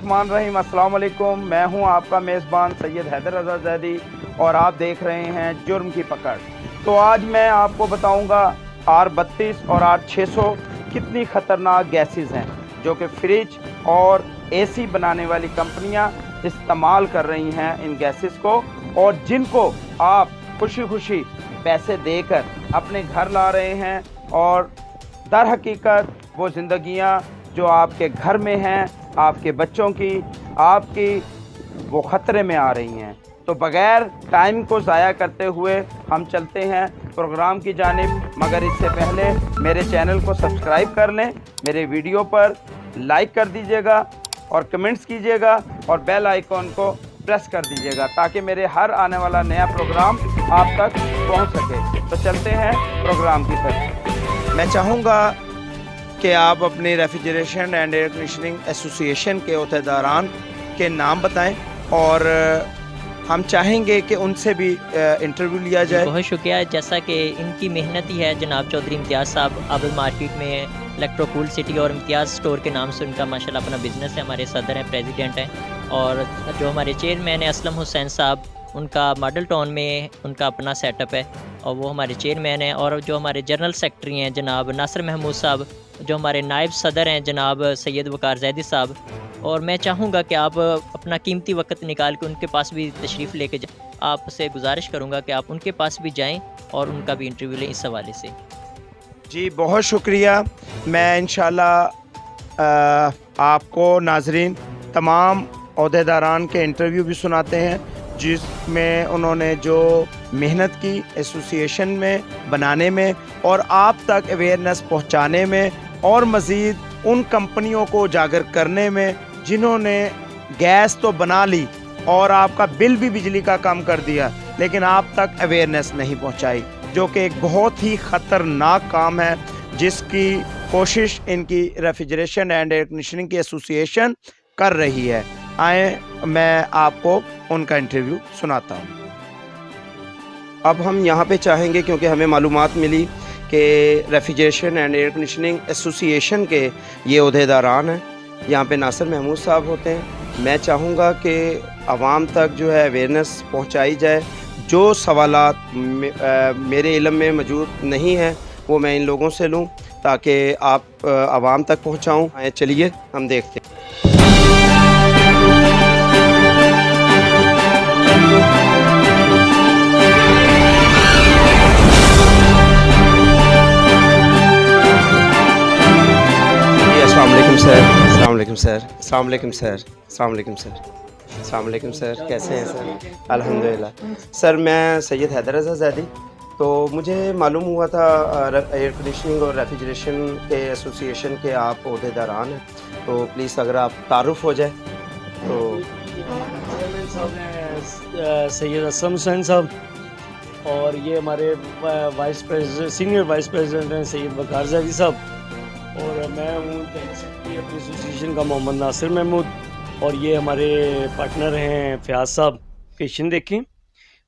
बिस्मिल्लाहिर्रहमानिर्रहीम। अस्सलाम वालेकुम। मैं हूं आपका मेज़बान सैयद हैदर रज़ा ज़ैदी और आप देख रहे हैं जुर्म की पकड़। तो आज मैं आपको बताऊंगा R32 और R600 कितनी ख़तरनाक गैसेस हैं जो कि फ्रिज और एसी बनाने वाली कंपनियां इस्तेमाल कर रही हैं इन गैसेस को, और जिनको आप खुशी खुशी पैसे देकर अपने घर ला रहे हैं, और दर हकीकत वो ज़िंदगियां जो आपके घर में हैं, आपके बच्चों की, आपकी, वो ख़तरे में आ रही हैं। तो बग़ैर टाइम को ज़ाया करते हुए हम चलते हैं प्रोग्राम की जानिब, मगर इससे पहले मेरे चैनल को सब्सक्राइब कर लें, मेरे वीडियो पर लाइक कर दीजिएगा और कमेंट्स कीजिएगा और बेल आइकॉन को प्रेस कर दीजिएगा ताकि मेरे हर आने वाला नया प्रोग्राम आप तक पहुंच सके। तो चलते हैं प्रोग्राम की तरफ। मैं चाहूँगा कि आप अपनी refrigeration and air conditioning association के अहदेदारान के नाम बताएं और हम चाहेंगे कि उनसे भी इंटरव्यू लिया जाए। बहुत शुक्रिया। जैसा कि इनकी मेहनत ही है जनाब चौधरी इम्तियाज़ साहब, अब मार्केट में इलेक्ट्रोकूल सिटी और इम्तियाज़ स्टोर के नाम से उनका माशाल्लाह अपना बिज़नेस है। हमारे सदर हैं, प्रेसिडेंट हैं, और जो हमारे चेयरमैन हैं असलम हुसैन साहब, उनका मॉडल टाउन में उनका अपना सेटअप है और वो हमारे चेयरमैन हैं। और जो हमारे जनरल सेक्रेटरी हैं जनाब नासिर महमूद साहब, जो हमारे नायब सदर हैं जनाब सैयद वकार ज़ैदी साहब, और मैं चाहूँगा कि आप अपना कीमती वक्त निकाल के उनके पास भी तशरीफ़ लेके जाएँ। आपसे गुजारिश करूँगा कि आप उनके पास भी जाएँ और उनका भी इंटरव्यू लें इस हवाले से। जी बहुत शुक्रिया। मैं इंशाल्लाह आपको नाजरीन तमाम अहदेदारान के इंटरव्यू भी सुनाते हैं जिसमें उन्होंने जो मेहनत की एसोसिएशन में बनाने में और आप तक अवेयरनेस पहुंचाने में, और मज़ीद उन कंपनियों को उजागर करने में जिन्होंने गैस तो बना ली और आपका बिल भी बिजली का कम कर दिया, लेकिन आप तक अवेयरनेस नहीं पहुंचाई, जो कि एक बहुत ही ख़तरनाक काम है जिसकी कोशिश इनकी रेफ्रिजरेशन एंड एयर कंडीशनिंग की एसोसिएशन कर रही है। आए मैं आपको उनका इंटरव्यू सुनाता हूँ। अब हम यहाँ पे चाहेंगे, क्योंकि हमें मालूमात मिली कि refrigeration and air conditioning association के ये अहदेदारान हैं, यहाँ पे नासिर महमूद साहब होते हैं। मैं चाहूँगा कि आवाम तक जो है अवेयरनेस पहुँचाई जाए। जो सवालात मेरे इल्म में मौजूद नहीं हैं वो मैं इन लोगों से लूँ ताकि आप आवाम तक पहुँचाऊँ। चलिए हम देखते हैं। अस्सलाम वालेकुम सर। अस्सलाम वालेकुम सर। अस्सलाम वालेकुम सर। अस्सलाम वालेकुम सर। अस्सलाम वालेकुम सर। कैसे हैं सर? अल्हम्दुलिल्लाह। सर मैं सैयद हैदर रज़ा ज़ैदी। तो मुझे मालूम हुआ था एयर कंडीशनिंग और रेफ्रिजरेशन के एसोसिएशन के आप अहदेदारान हैं, तो प्लीज़ अगर आप तारुफ हो जाए तो। चेयरमैन साहब हैं सैयद असलम हुसैन साहब, और ये हमारे vice president, senior vice president हैं सैयद वकार ज़ैदी साहब, और मैं हूँ सेक्रेटरी अपनी एसोसिएशन का मोहम्मद नासिर महमूद, और ये हमारे पार्टनर हैं फयाज साहब। क्वेश्चन देखें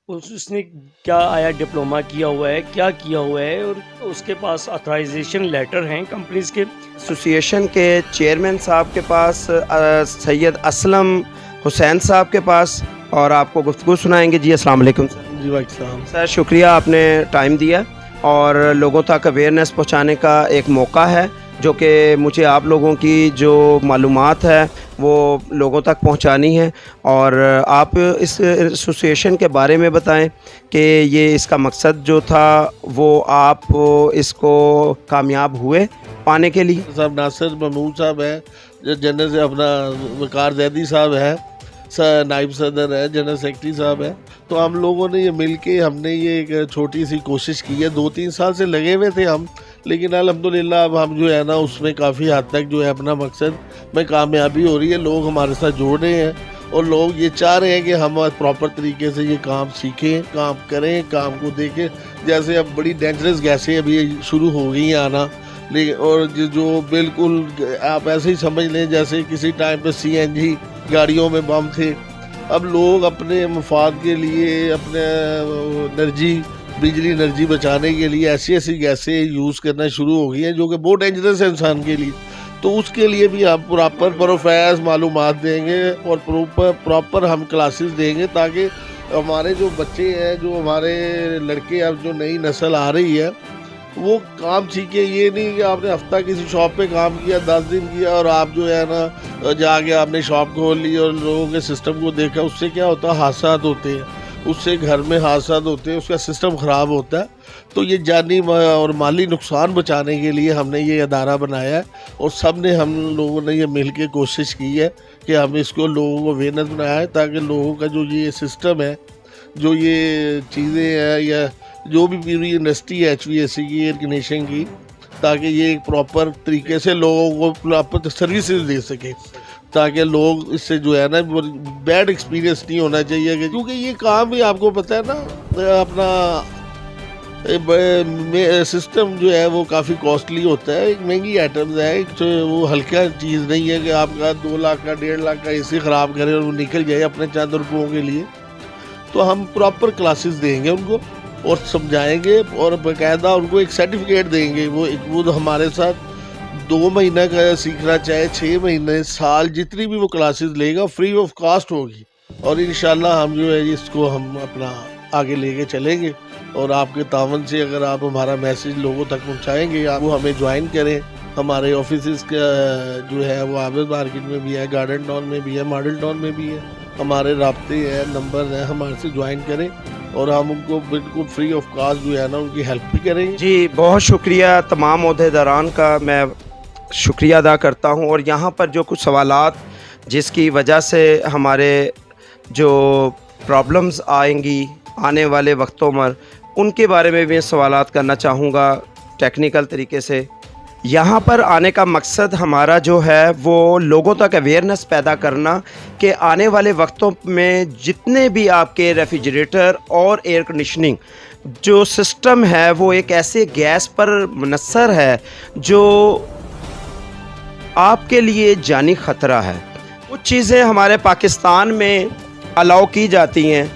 उसने क्या आया डिप्लोमा किया हुआ है, क्या किया हुआ है, और उसके पास ऑथराइजेशन लेटर हैं कंपनीज के। एसोसिएशन के चेयरमैन साहब के पास, सैयद असलम हुसैन साहब के पास, और आपको गुफ्तगू सुनाएंगे। जी अस्सलाम वालेकुम सर। जी वालेकुम सर, शुक्रिया आपने टाइम दिया और लोगों तक अवेयरनेस पहुंचाने का एक मौका है, जो कि मुझे आप लोगों की जो मालूमात है वो लोगों तक पहुंचानी है। और आप इस एसोसिएशन के बारे में बताएं कि ये इसका मकसद जो था वो आप इसको कामयाब हुए पाने के लिए। साहब नासिर महमूद साहब है, जनरल से अपना वकार ज़ैदी साहब है, नाइब सदर है, जनरल सेक्रेटरी साहब है। तो हम लोगों ने ये मिलके हमने ये एक छोटी सी कोशिश की है। 2-3 साल से लगे हुए थे हम, लेकिन अल्हम्दुलिल्लाह अब हम जो है ना उसमें काफ़ी हद तक जो है अपना मकसद में कामयाबी हो रही है। लोग हमारे साथ जोड़ रहे हैं और लोग ये चाह रहे हैं कि हम प्रॉपर तरीके से ये काम सीखें, काम करें, काम को देखें। जैसे अब बड़ी डेंजरस गैसें अभी शुरू हो गई हैं आना, लेकिन और जो बिल्कुल आप ऐसे ही समझ लें जैसे किसी टाइम पे CNG गाड़ियों में बम थे। अब लोग अपने मफाद के लिए, अपने बिजली एनर्जी बचाने के लिए ऐसी ऐसी गैसें यूज़ करना शुरू हो गई हैं जो कि बहुत डेंजरस है इंसान के लिए। तो उसके लिए भी हम प्रॉपर प्रोफाइल्स मालूमात देंगे और प्रॉपर हम क्लासेस देंगे, ताकि हमारे जो बच्चे हैं, जो हमारे लड़के, अब जो नई नस्ल आ रही है, वो काम सीखे। ये नहीं कि आपने हफ्ता किसी शॉप पे काम किया, 10 दिन किया और आप जो है ना जाके आपने शॉप खोल ली और लोगों के सिस्टम को देखा। उससे क्या होता है, हादसात होते हैं, उससे घर में हादसात होते हैं, उसका सिस्टम ख़राब होता है। तो ये जानी और माली नुकसान बचाने के लिए हमने ये अदारा बनाया है और सब ने, हम लोगों ने ये मिल के कोशिश की है कि हम इसको लोगों को अवेयरनेस बनाया है, ताकि लोगों का जो ये सिस्टम है, जो ये चीज़ें हैं, या जो भी पूरी इंडस्ट्री है HVAC की, एयर कंडीशनिंग की, ताकि ये एक प्रॉपर तरीके से लोगों को प्रॉपर सर्विसेज दे सके, ताकि लोग इससे जो है ना बैड एक्सपीरियंस नहीं होना चाहिए। क्योंकि ये काम भी आपको पता है ना, अपना सिस्टम जो है वो काफ़ी कॉस्टली होता है, एक महंगी आइटम्स है, एक वो हल्का चीज़ नहीं है कि आपका 2 लाख का 1.5 लाख का AC ख़राब करे और वो निकल जाए अपने चंद रुपयों के लिए। तो हम प्रॉपर क्लासेस देंगे उनको और समझाएंगे और बाकायदा उनको एक सर्टिफिकेट देंगे। वो हमारे साथ 2 महीने का सीखना चाहे 6 महीने, साल, जितनी भी वो क्लासेस लेगा फ्री ऑफ कॉस्ट होगी। और इंशाल्लाह हम जो है इसको हम अपना आगे लेके चलेंगे। और आपके तावन से अगर आप हमारा मैसेज लोगों तक पहुंचाएंगे, आप वो हमें ज्वाइन करें। हमारे ऑफिस का जो है वो आबिद मार्केट में भी है, गार्डन टाउन में भी है, मॉडल टाउन में भी है। हमारे राब्ते हैं, नंबर हैं, हमारे से ज्वाइन करें और हम उनको बिल्कुल फ्री ऑफ कॉस्ट जो है ना उनकी हेल्प भी करेंगे। जी, बहुत शुक्रिया तमाम ओहदेदारान का, मैं शुक्रिया अदा करता हूँ। और यहाँ पर जो कुछ सवालात जिसकी वजह से हमारे जो प्रॉब्लम्स आएंगी आने वाले वक्तों में, उनके बारे में भी सवालात करना चाहूँगा टेक्निकल तरीके से। यहाँ पर आने का मकसद हमारा जो है वो लोगों तक अवेयरनेस पैदा करना कि आने वाले वक्तों में जितने भी आपके रेफ्रिजरेटर और एयर कंडीशनिंग जो सिस्टम है वो एक ऐसे गैस पर मुनस्सर है जो आपके लिए जानी ख़तरा है। कुछ चीज़ें हमारे पाकिस्तान में अलाउ की जाती हैं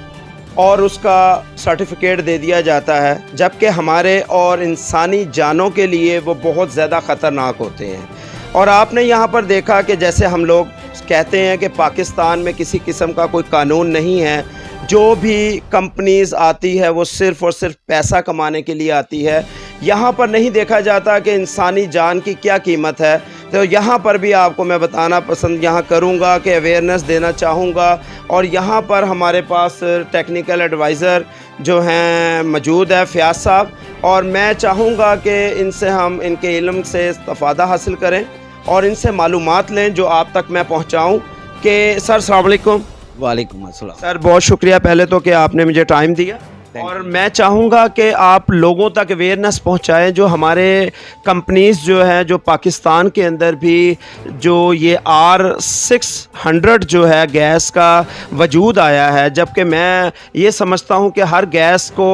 और उसका सर्टिफिकेट दे दिया जाता है, जबकि हमारे और इंसानी जानों के लिए वो बहुत ज़्यादा ख़तरनाक होते हैं। और आपने यहाँ पर देखा कि जैसे हम लोग कहते हैं कि पाकिस्तान में किसी किस्म का कोई कानून नहीं है, जो भी कंपनीज़ आती है वो सिर्फ़ और सिर्फ पैसा कमाने के लिए आती है। यहाँ पर नहीं देखा जाता कि इंसानी जान की क्या कीमत है। तो यहाँ पर भी आपको मैं बताना पसंद यहाँ करूँगा कि अवेयरनेस देना चाहूँगा। और यहाँ पर हमारे पास टेक्निकल एडवाइज़र जो हैं मौजूद है, फ़याज़ साहब, और मैं चाहूँगा कि इनसे हम इनके इल्म से इस्तिफ़ादा हासिल करें और इनसे मालूमात लें जो आप तक मैं पहुँचाऊँ। कि सर अस्सलाम वालेकुम। वालेकुम अस्सलाम। सर बहुत शुक्रिया पहले तो कि आपने मुझे टाइम दिया, और मैं चाहूँगा कि आप लोगों तक अवेयरनेस पहुँचाएँ जो हमारे कंपनीज़ जो हैं, जो पाकिस्तान के अंदर भी जो ये R600 जो है गैस का वजूद आया है, जबकि मैं ये समझता हूँ कि हर गैस को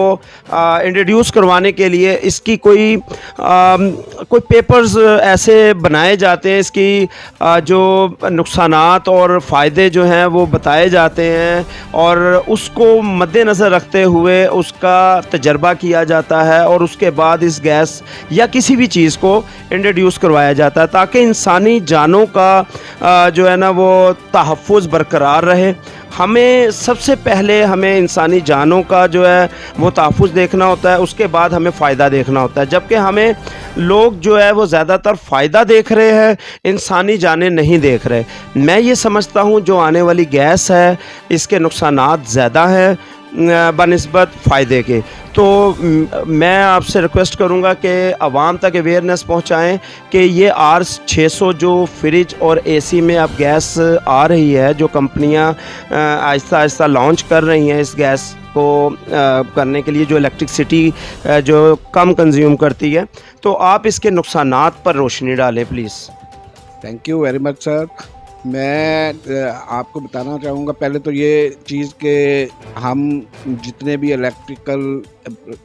इंट्रोड्यूस करवाने के लिए इसकी कोई पेपर्स ऐसे बनाए जाते हैं, इसकी जो नुकसानात और फ़ायदे जो हैं वो बताए जाते हैं और उसको मद्देनज़र रखते हुए उसका तजर्बा किया जाता है और उसके बाद इस गैस या किसी भी चीज़ को इंट्रोड्यूस करवाया जाता है, ताकि इंसानी जानों का जो है ना वो तहफ़्फ़ुज़ बरकरार रहे। हमें सबसे पहले हमें इंसानी जानों का जो है वो तहफ़्फ़ुज़ देखना होता है, उसके बाद हमें फ़ायदा देखना होता है। जबकि हमें लोग जो है वो ज़्यादातर फ़ायदा देख रहे हैं, इंसानी जानें नहीं देख रहे। मैं ये समझता हूँ जो आने वाली गैस है इसके नुकसानात ज़्यादा हैं बनिस्बत फ़ायदे के। तो मैं आपसे रिक्वेस्ट करूंगा कि आवाम तक अवेयरनेस पहुंचाएं कि ये R600 जो फ्रिज और AC में अब गैस आ रही है, जो कंपनियां आहिस्ता आहिस्ता लॉन्च कर रही हैं इस गैस को करने के लिए, जो इलेक्ट्रिसिटी जो कम कंज्यूम करती है, तो आप इसके नुकसानात पर रोशनी डालें please. Thank you very much sir. मैं आपको बताना चाहूँगा पहले तो ये चीज़ कि हम जितने भी इलेक्ट्रिकल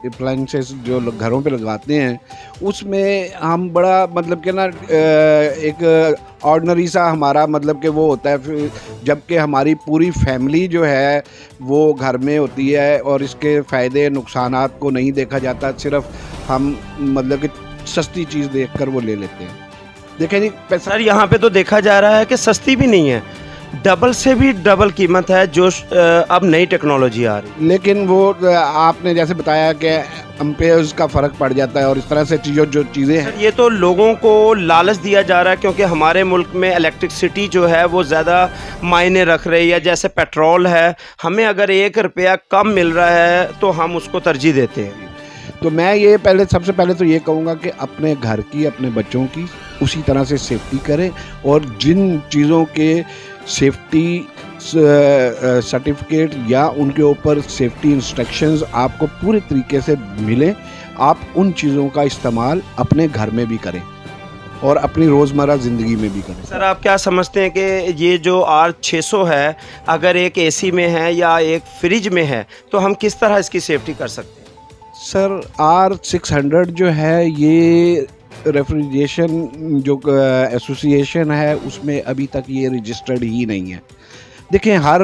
अप्लायंसेस जो घरों पे लगाते हैं उसमें हम बड़ा मतलब कि ना एक ऑर्डनरी सा हमारा मतलब कि वो होता है, जबकि हमारी पूरी फैमिली जो है वो घर में होती है और इसके फ़ायदे नुकसानात को नहीं देखा जाता, सिर्फ हम मतलब कि सस्ती चीज़ देखकर वो ले लेते हैं। देखें जी पैसा सर यहाँ पे तो देखा जा रहा है कि सस्ती भी नहीं है, डबल से भी डबल कीमत है जो अब नई टेक्नोलॉजी आ रही है। लेकिन वो आपने जैसे बताया कि एम्पेयर्स का फ़र्क पड़ जाता है और इस तरह से जो चीज़ें हैं। सर ये तो लोगों को लालच दिया जा रहा है क्योंकि हमारे मुल्क में इलेक्ट्रिसिटी जो है वो ज़्यादा मायने रख रही है। जैसे पेट्रोल है, हमें अगर 1 रुपया कम मिल रहा है तो हम उसको तरजीह देते हैं। तो मैं ये सबसे पहले तो ये कहूँगा कि अपने घर की, अपने बच्चों की उसी तरह से सेफ्टी करें, और जिन चीज़ों के सेफ्टी सर्टिफिकेट या उनके ऊपर सेफ्टी इंस्ट्रक्शंस आपको पूरे तरीके से मिले, आप उन चीज़ों का इस्तेमाल अपने घर में भी करें और अपनी रोज़मर्रा ज़िंदगी में भी करें। सर आप क्या समझते हैं कि ये जो R600 है, अगर एक एसी में है या एक फ्रिज में है तो हम किस तरह इसकी सेफ्टी कर सकते हैं? सर R600 जो है ये रेफ्रिजरेशन जो एसोसिएशन है उसमें अभी तक ये रजिस्टर्ड ही नहीं है। देखिए हर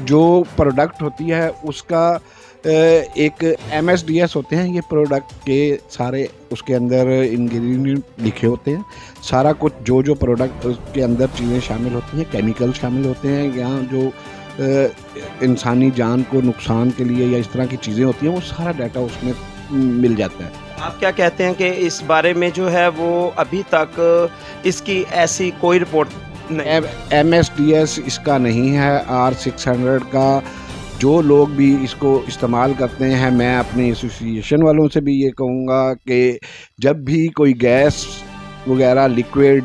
जो प्रोडक्ट होती है उसका एक MSDS होते हैं, ये प्रोडक्ट के सारे उसके अंदर इंग्रेडिएंट लिखे होते हैं, सारा कुछ जो प्रोडक्ट उसके अंदर चीज़ें शामिल होती हैं, केमिकल शामिल होते हैं या जो इंसानी जान को नुकसान के लिए या इस तरह की चीज़ें होती हैं, वो सारा डाटा उसमें मिल जाता है। आप क्या कहते हैं कि इस बारे में जो है वो अभी तक इसकी ऐसी कोई रिपोर्ट नहीं? MSDS इसका नहीं है, R600 का। जो लोग भी इसको इस्तेमाल करते हैं, मैं अपनी एसोसिएशन वालों से भी ये कहूँगा कि जब भी कोई गैस वगैरह लिक्विड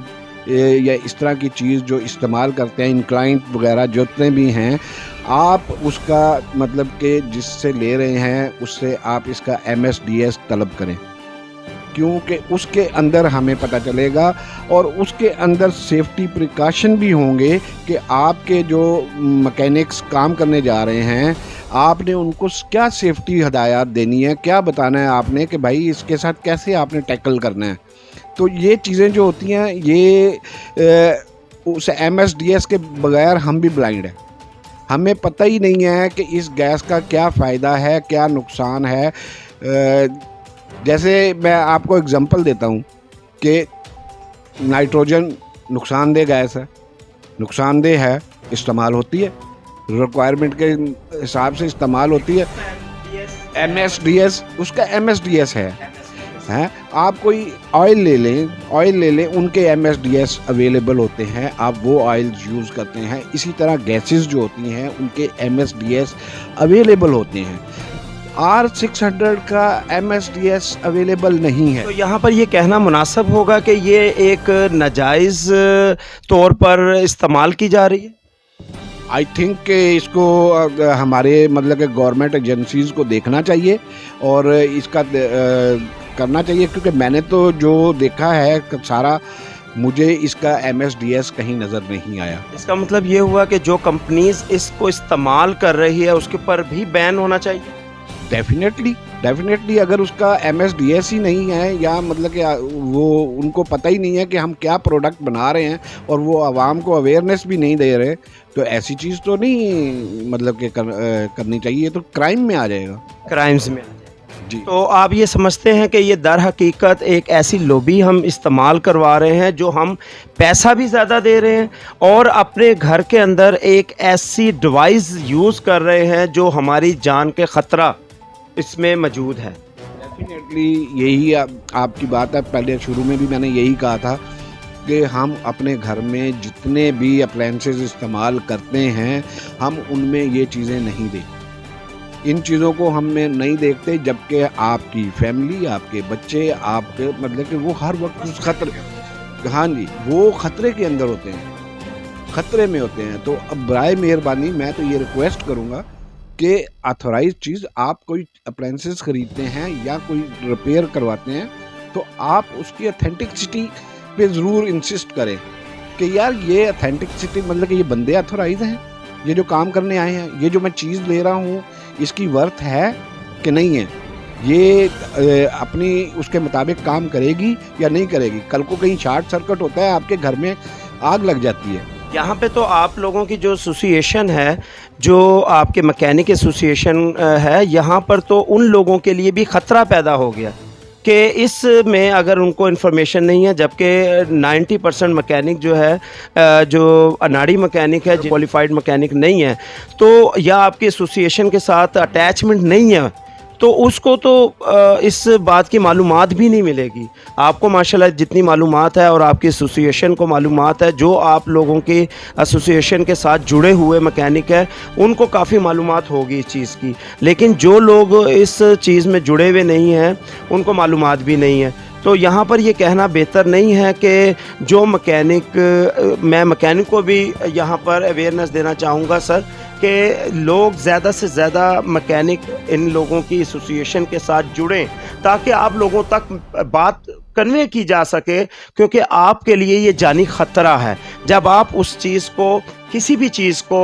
या इस तरह की चीज़ जो इस्तेमाल करते हैं, इंक्लाइंट वगैरह जितने भी हैं, आप उसका मतलब कि जिससे ले रहे हैं उससे आप इसका MSDS तलब करें, क्योंकि उसके अंदर हमें पता चलेगा और उसके अंदर सेफ्टी प्रिकॉशन भी होंगे कि आपके जो मैकेनिक्स काम करने जा रहे हैं आपने उनको क्या सेफ्टी हदायत देनी है, क्या बताना है आपने कि भाई इसके साथ कैसे आपने टैकल करना है। तो ये चीज़ें जो होती हैं ये उस MSDS के बगैर हम भी ब्लाइंड हैं, हमें पता ही नहीं है कि इस गैस का क्या फ़ायदा है, क्या नुकसान है। जैसे मैं आपको एग्जांपल देता हूँ कि नाइट्रोजन नुकसानदेह गैस है, नुकसानदेह है, इस्तेमाल होती है, रिक्वायरमेंट के हिसाब से इस्तेमाल होती है। MSDS उसका MSDS है। आप कोई ऑयल ले लें उनके MSDS अवेलेबल होते हैं, आप वो ऑयल्स यूज़ करते हैं। इसी तरह गैसेस जो होती हैं उनके MSDS अवेलेबल होते हैं। R600 का MSDS अवेलेबल नहीं है। तो यहाँ पर ये कहना मुनासिब होगा कि ये एक नाजायज़ तौर पर इस्तेमाल की जा रही है। आई थिंक कि इसको हमारे मतलब कि गवर्नमेंट एजेंसीज़ को देखना चाहिए और इसका करना चाहिए, क्योंकि मैंने तो जो देखा है सारा, मुझे इसका MSDS कहीं नज़र नहीं आया। इसका मतलब ये हुआ कि जो कंपनीज इसको इस्तेमाल कर रही है उसके ऊपर भी बैन होना चाहिए। डेफिनेटली अगर उसका MSDS ही नहीं है या मतलब कि वो उनको पता ही नहीं है कि हम क्या प्रोडक्ट बना रहे हैं और वो आवाम को अवेयरनेस भी नहीं दे रहे, तो ऐसी चीज़ तो नहीं मतलब कि करनी चाहिए, तो क्राइम में आ जाएगा, क्राइम्स में जी। तो आप ये समझते हैं कि ये दर हकीकत एक ऐसी लॉबी हम इस्तेमाल करवा रहे हैं जो हम पैसा भी ज़्यादा दे रहे हैं और अपने घर के अंदर एक ऐसी डिवाइस यूज़ कर रहे हैं जो हमारी जान के ख़तरा इसमें मौजूद है। डेफिनेटली यही आपकी बात है। पहले शुरू में भी मैंने यही कहा था कि हम अपने घर में जितने भी अप्लायंसेस इस्तेमाल करते हैं हम उनमें ये चीज़ें नहीं देखते, इन चीज़ों को हमें नहीं देखते, जबकि आपकी फैमिली, आपके बच्चे, आपके मतलब कि वो हर वक्त उस खतरे, हाँ जी, वो खतरे के अंदर होते हैं, खतरे में होते हैं। तो अब बराए मेहरबानी मैं तो ये रिक्वेस्ट करूँगा कि ऑथोराइज चीज़, आप कोई अप्लायंसेस खरीदते हैं या कोई रिपेयर करवाते हैं तो आप उसकी ऑथेंटिसिटी पे ज़रूर इंसिस्ट करें कि यार ये ऑथेंटिसिटी मतलब कि ये बंदे ऑथोराइज हैं, ये जो काम करने आए हैं, ये जो मैं चीज़ ले रहा हूँ इसकी वर्थ है कि नहीं है, ये अपनी उसके मुताबिक काम करेगी या नहीं करेगी। कल को कहीं शॉर्ट सर्किट होता है, आपके घर में आग लग जाती है। यहाँ पे तो आप लोगों की जो एसोसिएशन है, जो आपके मैकेनिक एसोसिएशन है, यहाँ पर तो उन लोगों के लिए भी ख़तरा पैदा हो गया कि इसमें अगर उनको इन्फॉर्मेशन नहीं है, जबकि 90% मैकेनिक जो है जो अनाड़ी मैकेनिक है, क्वालिफाइड मैकेनिक नहीं है, तो या आपकी एसोसिएशन के साथ अटैचमेंट नहीं है, तो उसको तो इस बात की मालूमात भी नहीं मिलेगी। आपको माशाल्लाह जितनी मालूमात है और आपकी एसोसिएशन को मालूमात है, जो आप लोगों की एसोसिएशन के साथ जुड़े हुए मैकेनिक है उनको काफ़ी मालूमात होगी इस चीज़ की, लेकिन जो लोग इस चीज़ में जुड़े हुए नहीं हैं उनको मालूमात भी नहीं है। तो यहाँ पर ये कहना बेहतर नहीं है कि जो मैकेनिक, मैं मैकेनिक को भी यहाँ पर अवेयरनेस देना चाहूँगा सर, कि लोग ज़्यादा से ज़्यादा मैकेनिक इन लोगों की एसोसिएशन के साथ जुड़ें, ताकि आप लोगों तक बात कन्वे की जा सके, क्योंकि आपके लिए ये जानी ख़तरा है। जब आप उस चीज़ को, किसी भी चीज़ को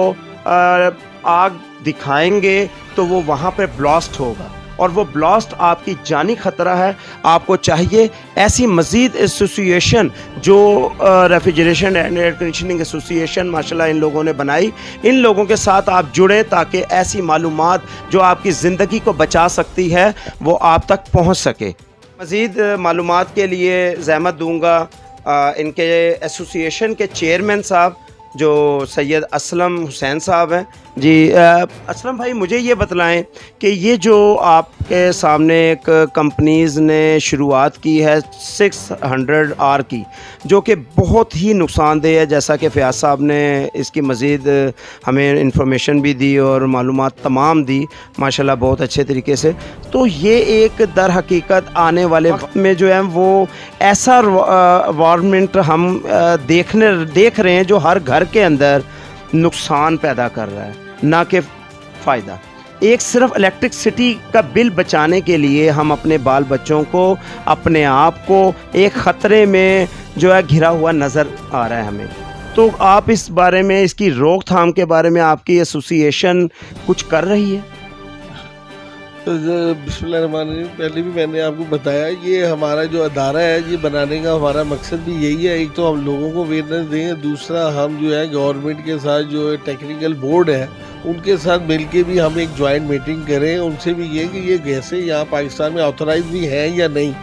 आग दिखाएंगे तो वो वहाँ पर ब्लास्ट होगा, और वो ब्लास्ट आपकी जानी ख़तरा है। आपको चाहिए ऐसी मज़ीद एसोसिएशन, जो refrigeration and air conditioning association माशाल्लाह इन लोगों ने बनाई, इन लोगों के साथ आप जुड़ें, ताकि ऐसी मालूमात जो आपकी ज़िंदगी को बचा सकती है वो आप तक पहुँच सके। मज़ीद मालूमात के लिए ज़हमत दूँगा इनके एसोसिएशन के चेयरमैन साहब जो सैयद असलम हुसैन साहब हैं। जी असलम भाई, मुझे ये बतलाएं कि ये जो आपके सामने एक कंपनीज़ ने शुरुआत की है 600R की, जो कि बहुत ही नुकसानदेह है, जैसा कि फ़याज़ साहब ने इसकी मज़ीद हमें इंफॉर्मेशन भी दी और मालूमात तमाम दी माशाल्लाह बहुत अच्छे तरीके से। तो ये एक दर हकीकत आने वाले वक्त में जो है वो ऐसा वारमेंट हम देख रहे हैं जो हर घर के अंदर नुकसान पैदा कर रहा है, ना कि फ़ायदा। एक सिर्फ इलेक्ट्रिसिटी का बिल बचाने के लिए हम अपने बाल बच्चों को, अपने आप को एक ख़तरे में जो है घिरा हुआ नज़र आ रहा है हमें। तो आप इस बारे में, इसकी रोकथाम के बारे में आपकी एसोसिएशन कुछ कर रही है? तो बिस्मिल्लाहिर्रहमानिर्रहीम, पहले भी मैंने आपको बताया, ये हमारा जो अदारा है ये बनाने का हमारा मकसद भी यही है। एक तो हम लोगों को अवेयरनेस दें, दूसरा हम जो है गवर्नमेंट के साथ जो टेक्निकल बोर्ड है उनके साथ मिलके भी हम एक जॉइंट मीटिंग करें, उनसे भी ये कि ये गैसें यहाँ पाकिस्तान में ऑथोराइज भी हैं या नहीं।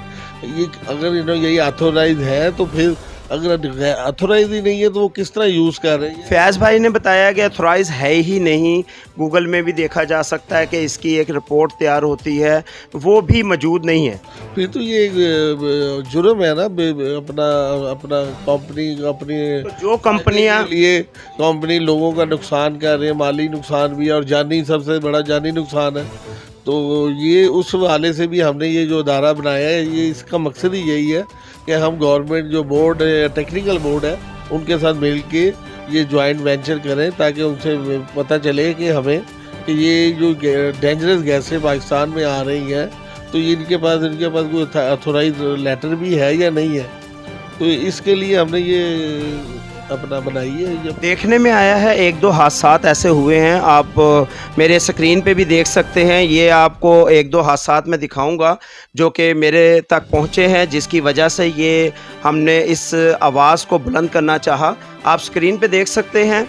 ये अगर यही ऑथोराइज है तो फिर अगर अथोराइज ही नहीं है तो वो किस तरह यूज़ कर रहे हैं। फयाज़ भाई ने बताया कि अथोराइज है ही नहीं। गूगल में भी देखा जा सकता है कि इसकी एक रिपोर्ट तैयार होती है, वो भी मौजूद नहीं है। फिर तो ये जुर्म है ना, अपना कंपनी अपनी तो जो कंपनियां लिए कंपनी लोगों का नुकसान कर रही है, माली नुकसान भी है और जानी, सबसे बड़ा जानी नुकसान है। तो ये उस हवाले से भी हमने ये जो अदारा बनाया है, ये इसका मकसद ही यही है कि हम गवर्नमेंट जो बोर्ड है, टेक्निकल बोर्ड है, उनके साथ मिल के ये जॉइंट वेंचर करें, ताकि उनसे पता चले कि हमें कि ये जो डेंजरस गैसें पाकिस्तान में आ रही हैं तो इनके पास कोई अथोराइज लेटर भी है या नहीं है। तो इसके लिए हमने ये अपना बनाई है। जब देखने में आया है एक दो हादसात ऐसे हुए हैं, आप मेरे स्क्रीन पे भी देख सकते हैं। ये आपको एक दो हादसात मैं दिखाऊंगा जो कि मेरे तक पहुंचे हैं, जिसकी वजह से ये हमने इस आवाज़ को बुलंद करना चाहा। आप स्क्रीन पे देख सकते हैं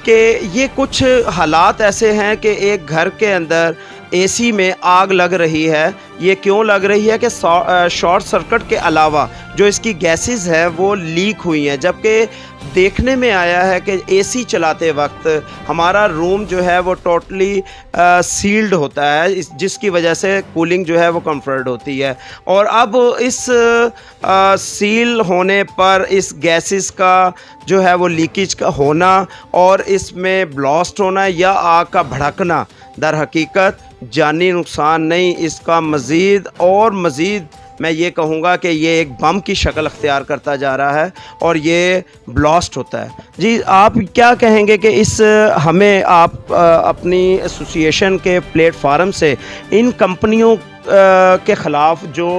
कि ये कुछ हालात ऐसे हैं कि एक घर के अंदर एसी में आग लग रही है। ये क्यों लग रही है कि शॉर्ट सर्किट के अलावा जो इसकी गैसेस है वो लीक हुई हैं, जबकि देखने में आया है कि एसी चलाते वक्त हमारा रूम जो है वो टोटली सील्ड होता है, जिसकी वजह से कूलिंग जो है वो कंफर्ट होती है। और अब इस सील होने पर इस गैसेस का जो है वो लीकेज का होना और इसमें ब्लास्ट होना या आग का भड़कना दर हकीकत जानी नुकसान नहीं, इसका मज़ीद और मज़ीद मैं ये कहूँगा कि ये एक बम की शक्ल अख्तियार करता जा रहा है और ये ब्लास्ट होता है। जी, आप क्या कहेंगे कि इस हमें आप अपनी एसोसिएशन के प्लेटफार्म से इन कंपनियों के ख़िलाफ़ जो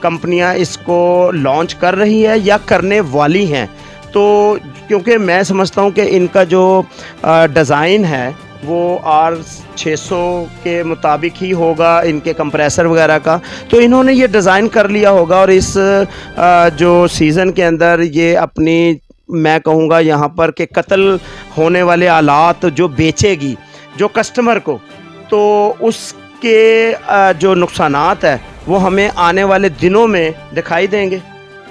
कंपनियां इसको लॉन्च कर रही है या करने वाली हैं, तो क्योंकि मैं समझता हूं कि इनका जो डिज़ाइन है वो R600 के मुताबिक ही होगा, इनके कंप्रेसर वगैरह का, तो इन्होंने ये डिज़ाइन कर लिया होगा और इस जो सीज़न के अंदर ये अपनी, मैं कहूँगा यहाँ पर कि कत्ल होने वाले आलात जो बेचेगी जो कस्टमर को, तो उसके जो नुकसानात है वो हमें आने वाले दिनों में दिखाई देंगे?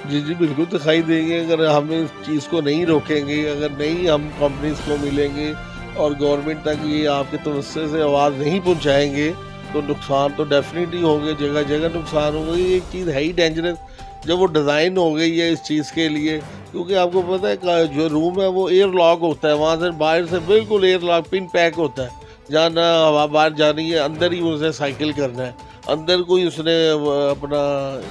जी जी बिल्कुल दिखाई देंगे। अगर हम इस चीज़ को नहीं रोकेंगे, अगर नहीं हम कंपनीज को मिलेंगे और गवर्नमेंट तक ये आपके तवज्जो से आवाज़ नहीं पहुंचाएंगे तो नुकसान तो डेफिनेटली होंगे, जगह जगह नुकसान होगा। ये एक चीज़ है ही डेंजरस जब वो डिज़ाइन हो गई है इस चीज़ के लिए, क्योंकि आपको पता है जो रूम है वो एयर लॉक होता है, वहाँ से बाहर से बिल्कुल एयर लॉक पिन पैक होता है, जहाँ ना हवा बाहर जानी है, अंदर ही उसे साइकिल करना है, अंदर कोई उसने अपना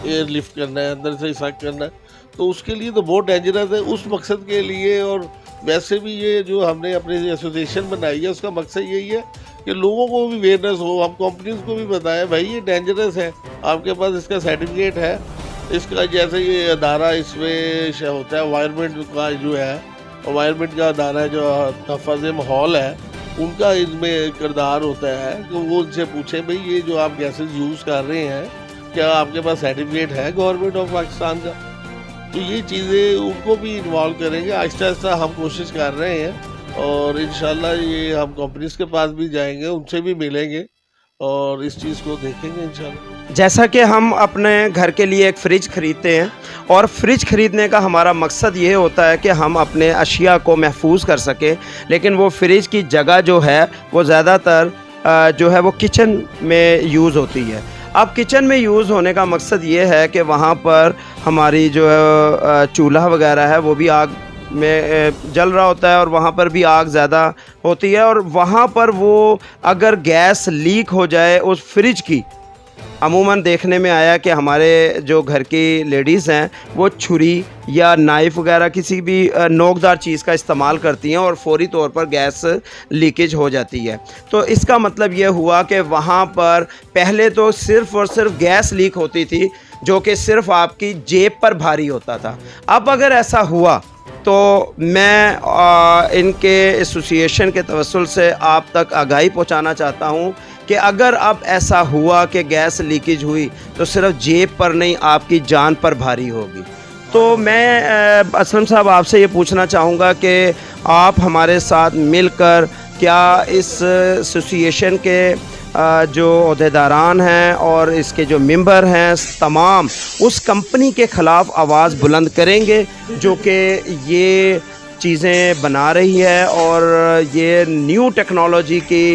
एयर लिफ्ट करना है, अंदर से ही सक करना है, तो उसके लिए तो बहुत डेंजरस है। उस मकसद के लिए और वैसे भी ये जो हमने अपनी एसोसिएशन बनाई है उसका मकसद यही है कि लोगों को भी अवेयरनेस हो, हम कंपनीज को भी बताएं भाई ये डेंजरस है, आपके पास इसका सर्टिफिकेट है, इसका जैसे ये अदारा इसमें होता है वायरमेंट का जो है, वायरमेंट का अदारा जो तहफ़्फ़ुज़ माहौल है उनका इसमें किरदार होता है कि वो उनसे पूछें भाई ये जो आप गैसेस यूज़ कर रहे हैं क्या आपके पास सर्टिफिकेट है गवर्नमेंट ऑफ पाकिस्तान का। तो ये चीज़ें उनको भी इन्वॉल्व करेंगे। आहिस्ता आहिस्ता हम कोशिश कर रहे हैं और इंशाल्लाह ये हम कंपनीज के पास भी जाएंगे, उनसे भी मिलेंगे और इस चीज़ को देखेंगे इंशाल्लाह। जैसा कि हम अपने घर के लिए एक फ़्रिज ख़रीदते हैं और फ्रिज ख़रीदने का हमारा मकसद ये होता है कि हम अपने अशिया को महफूज कर सकें, लेकिन वो फ्रिज की जगह जो है वो ज़्यादातर जो है वो किचन में यूज़ होती है। अब किचन में यूज़ होने का मकसद ये है कि वहाँ पर हमारी जो चूल्हा वगैरह है वो भी आग में जल रहा होता है और वहाँ पर भी आग ज़्यादा होती है, और वहाँ पर वो अगर गैस लीक हो जाए उस फ्रिज की, अमूमन देखने में आया कि हमारे जो घर की लेडीज़ हैं वो छुरी या नाइफ़ वगैरह किसी भी नोकदार चीज़ का इस्तेमाल करती हैं और फौरी तौर पर गैस लीकेज हो जाती है। तो इसका मतलब ये हुआ कि वहाँ पर पहले तो सिर्फ़ और सिर्फ गैस लीक होती थी जो कि सिर्फ़ आपकी जेब पर भारी होता था। अब अगर ऐसा हुआ तो मैं इनके एसोसिएशन के तवस्सुल से आप तक आगाही पहुँचाना चाहता हूँ कि अगर अब ऐसा हुआ कि गैस लीकेज हुई तो सिर्फ जेब पर नहीं आपकी जान पर भारी होगी। तो मैं असलम साहब आपसे ये पूछना चाहूँगा कि आप हमारे साथ मिलकर क्या इस एसोसिएशन के जो अहदेदारान हैं और इसके जो मेंबर हैं तमाम उस कंपनी के ख़िलाफ़ आवाज़ बुलंद करेंगे जो कि ये चीज़ें बना रही है और ये न्यू टेक्नोलॉजी की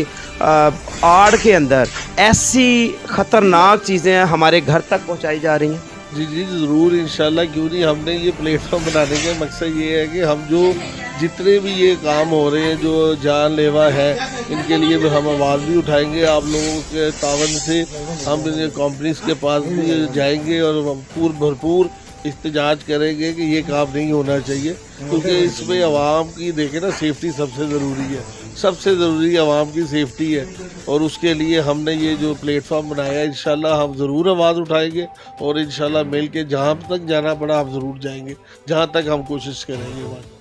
आड़ के अंदर ऐसी ख़तरनाक चीज़ें हमारे घर तक पहुंचाई जा रही हैं? जी जी ज़रूर, इंशाल्लाह क्यों नहीं। हमने ये प्लेटफॉर्म बनाने का मकसद ये है कि हम जो जितने भी ये काम हो रहे हैं जो जानलेवा है इनके लिए भी हम आवाज़ भी उठाएंगे। आप लोगों के तावन से हम कंपनीज के पास भी जाएंगे और भरपूर एहतजाज करेंगे कि ये काम नहीं होना चाहिए, क्योंकि इसमें आवाम की देखें ना सेफ्टी सबसे ज़रूरी है, सबसे ज़रूरी आवाम की सेफ्टी है। और उसके लिए हमने ये जो प्लेटफॉर्म बनाया इंशाल्लाह हम ज़रूर आवाज़ उठाएंगे और इंशाल्लाह मिल के जहाँ तक जाना पड़ा हम ज़रूर जाएंगे, जहाँ तक हम कोशिश करेंगे।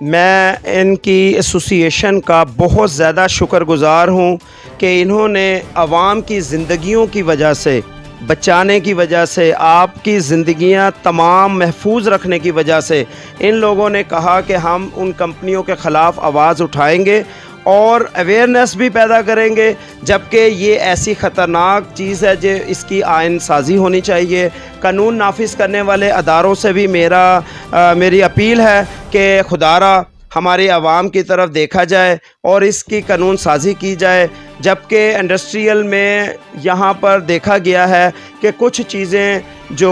मैं इनकी एसोसिएशन का बहुत ज़्यादा शुक्रगुज़ार हूँ कि इन्होंने आवाम की ज़िंदगियों की वजह से बचाने की वजह से, आपकी ज़िंदगियां तमाम महफूज रखने की वजह से इन लोगों ने कहा कि हम उन कंपनियों के ख़िलाफ़ आवाज़ उठाएंगे और अवेयरनेस भी पैदा करेंगे, जबकि ये ऐसी ख़तरनाक चीज़ है जो इसकी आइन साज़ी होनी चाहिए। कानून नाफिज करने वाले अदारों से भी मेरी अपील है कि खुदारा हमारे आवाम की तरफ देखा जाए और इसकी कानून साज़ी की जाए। जबकि इंडस्ट्रियल में यहाँ पर देखा गया है कि कुछ चीज़ें जो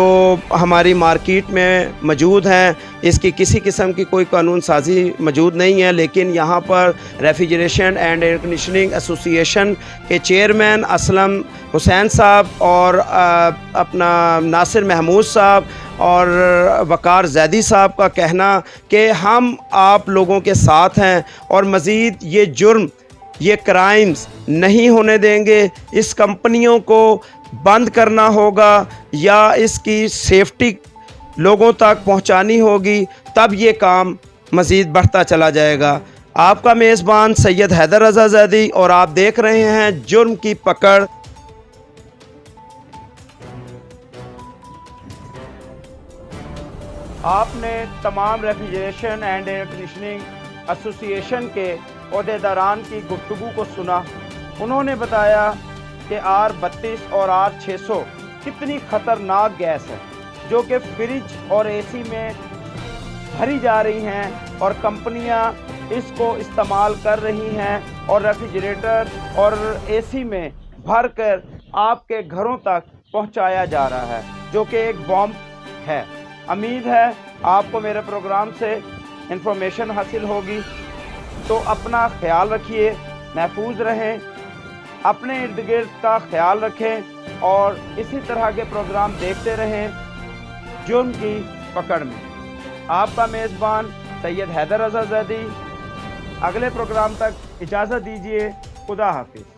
हमारी मार्केट में मौजूद हैं इसकी किसी किस्म की कोई कानून साज़ी मौजूद नहीं है, लेकिन यहाँ पर refrigeration and air conditioning association के चेयरमैन असलम हुसैन साहब और अपना नासिर महमूद साहब और वकार जैदी साहब का कहना कि हम आप लोगों के साथ हैं और मज़ीद ये जुर्म, ये क्राइम्स नहीं होने देंगे। इस कंपनियों को बंद करना होगा या इसकी सेफ्टी लोगों तक पहुंचानी होगी, तब ये काम मज़ीद बढ़ता चला जाएगा। आपका मेज़बान सैयद हैदर रज़ा ज़ैदी और आप देख रहे हैं जुर्म की पकड़। आपने तमाम refrigeration and air conditioning association के अहदेदारान की गुफ्तगू को सुना। उन्होंने बताया कि R32 और R600 कितनी खतरनाक गैस है जो कि फ्रिज और एसी में भरी जा रही हैं और कंपनियां इसको इस्तेमाल कर रही हैं और रेफ्रिजरेटर और एसी में भरकर आपके घरों तक पहुंचाया जा रहा है, जो कि एक बॉम्ब है। उम्मीद है आपको मेरे प्रोग्राम से इंफॉर्मेशन हासिल होगी। तो अपना ख्याल रखिए, महफूज रहें, अपने इर्द गिर्द का ख्याल रखें और इसी तरह के प्रोग्राम देखते रहें जुर्म की पकड़ में। आपका मेज़बान सैयद हैदर रज़ा ज़ैदी। अगले प्रोग्राम तक इजाज़त दीजिए। खुदा हाफिज़।